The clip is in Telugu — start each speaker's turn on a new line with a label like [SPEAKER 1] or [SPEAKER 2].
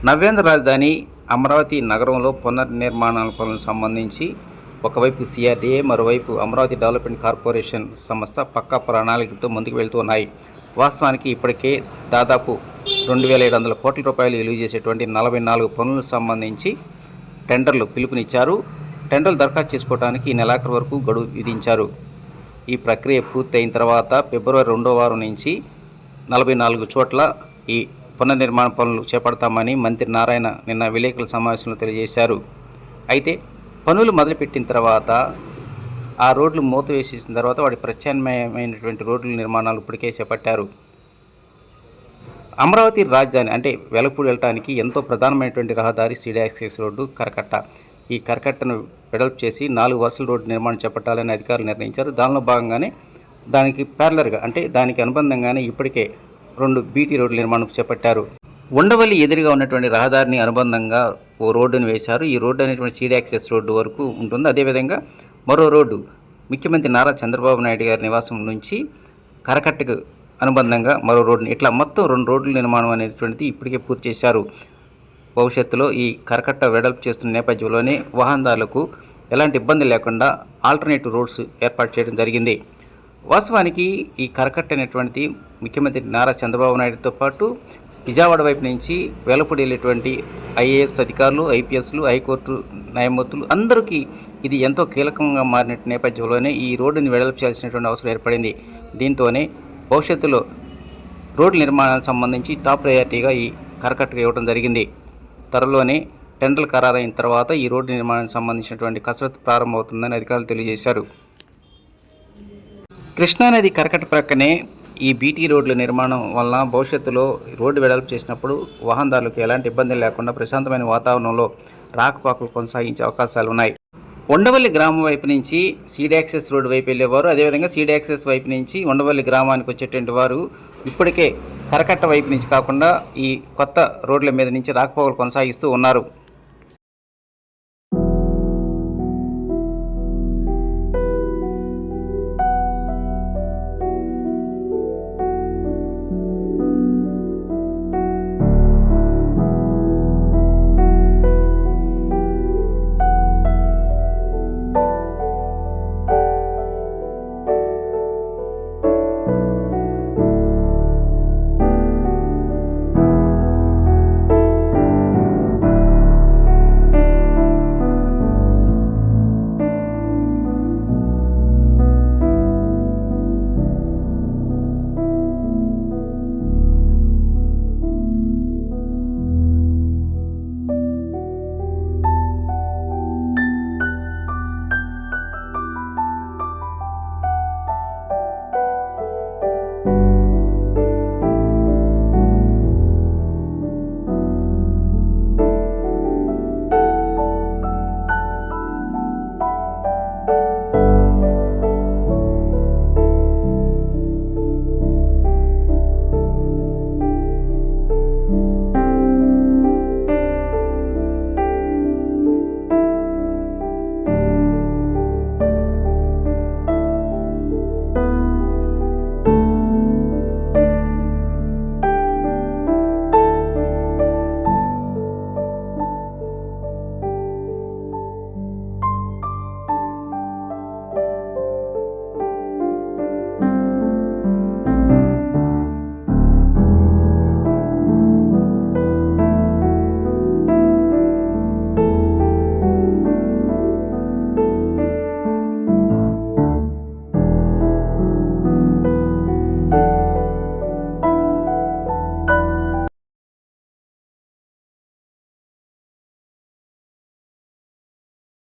[SPEAKER 1] నవ్యాంధ్ర రాజధాని అమరావతి నగరంలో పునర్నిర్మాణాల పనులకు సంబంధించి ఒకవైపు సిఆర్డీఏ, మరోవైపు అమరావతి డెవలప్మెంట్ కార్పొరేషన్ సంస్థ పక్కా ప్రణాళికతో ముందుకు వెళ్తున్నాయి. వాస్తవానికి ఇప్పటికే దాదాపు 2,700 కోట్ల రూపాయలు విలువ చేసేటువంటి 44 పనులకు సంబంధించి టెండర్లు పిలుపునిచ్చారు. టెండర్లు దరఖాస్తు చేసుకోవడానికి ఈ నెలాఖరు వరకు గడువు విధించారు. ఈ ప్రక్రియ పూర్తయిన తర్వాత ఫిబ్రవరి 2వ వారం నుంచి 44 చోట్ల ఈ పునర్నిర్మాణ పనులు చేపడతామని మంత్రి నారాయణ నిన్న విలేకరుల సమావేశంలో తెలియజేశారు. అయితే పనులు మొదలుపెట్టిన తర్వాత ఆ రోడ్లు మూతవేసేసిన తర్వాత వాటి ప్రత్యామ్నాయమైనటువంటి రోడ్ల నిర్మాణాలు ఇప్పటికే చేపట్టారు. అమరావతి రాజధాని అంటే వెలగపూడి వెళ్ళటానికి ఎంతో ప్రధానమైనటువంటి రహదారి సీడీ యాక్సెస్ రోడ్డు కరకట్ట. ఈ కరకట్టను వెడల్పు చేసి 4 వరుసల రోడ్డు నిర్మాణం చేపట్టాలని అధికారులు నిర్ణయించారు. దానిలో భాగంగానే దానికి ప్యారలర్గా అంటే దానికి అనుబంధంగానే ఇప్పటికే 2 బీటీ రోడ్ల నిర్మాణం చేపట్టారు. ఉండవల్లి ఎదురుగా ఉన్నటువంటి రహదారిని అనుబంధంగా ఓ రోడ్డును వేశారు. ఈ రోడ్డు అనేటువంటి సీడీ యాక్సెస్ రోడ్డు వరకు ఉంటుంది. అదేవిధంగా మరో రోడ్డు ముఖ్యమంత్రి నారా చంద్రబాబు నాయుడు గారి నివాసం నుంచి కరకట్టకు అనుబంధంగా మరో రోడ్డుని ఇట్లా మొత్తం 2 రోడ్ల నిర్మాణం అనేటువంటిది ఇప్పటికే పూర్తి చేశారు. భవిష్యత్తులో ఈ కరకట్ట వెడల్పు చేస్తున్న నేపథ్యంలోనే వాహనదారులకు ఎలాంటి ఇబ్బంది లేకుండా ఆల్టర్నేటివ్ రోడ్స్ ఏర్పాటు చేయడం జరిగింది. వాస్తవానికి ఈ కరకట్ట అనేటువంటిది ముఖ్యమంత్రి నారా చంద్రబాబు నాయుడుతో పాటు విజయవాడ వైపు నుంచి వెలగపూడి వెళ్ళేటువంటి ఐఏఎస్ అధికారులు, ఐపీఎస్లు, హైకోర్టు న్యాయమూర్తులు అందరికీ ఇది ఎంతో కీలకంగా మారిన నేపథ్యంలోనే ఈ రోడ్డుని వెడల్పు చేయాల్సినటువంటి అవసరం ఏర్పడింది. దీంతోనే భవిష్యత్తులో రోడ్ల నిర్మాణానికి సంబంధించి టాప్ ప్రయారిటీగా ఈ కరకట్టకు ఇవ్వడం జరిగింది. త్వరలోనే టెండర్లు ఖరారైన తర్వాత ఈ రోడ్డు నిర్మాణానికి సంబంధించినటువంటి కసరత్తు ప్రారంభమవుతుందని అధికారులు తెలియజేశారు. కృష్ణానది కరకట్ట ప్రక్కనే ఈ బీటీ రోడ్ల నిర్మాణం వలన భవిష్యత్తులో రోడ్డు వెడల్పు చేసినప్పుడు వాహనదారులకు ఎలాంటి ఇబ్బంది లేకుండా ప్రశాంతమైన వాతావరణంలో రాకపోకలు కొనసాగించే అవకాశాలు ఉన్నాయి. ఉండవల్లి గ్రామం వైపు నుంచి సీడీ యాక్సెస్ రోడ్డు వైపు వెళ్ళేవారు, అదేవిధంగా సీడీ యాక్సెస్ వైపు నుంచి ఉండవల్లి గ్రామానికి వచ్చేటువంటి వారు ఇప్పటికే కరకట్ట వైపు నుంచి కాకుండా ఈ కొత్త రోడ్ల మీద నుంచి రాకపోకలు కొనసాగిస్తూ ఉన్నారు.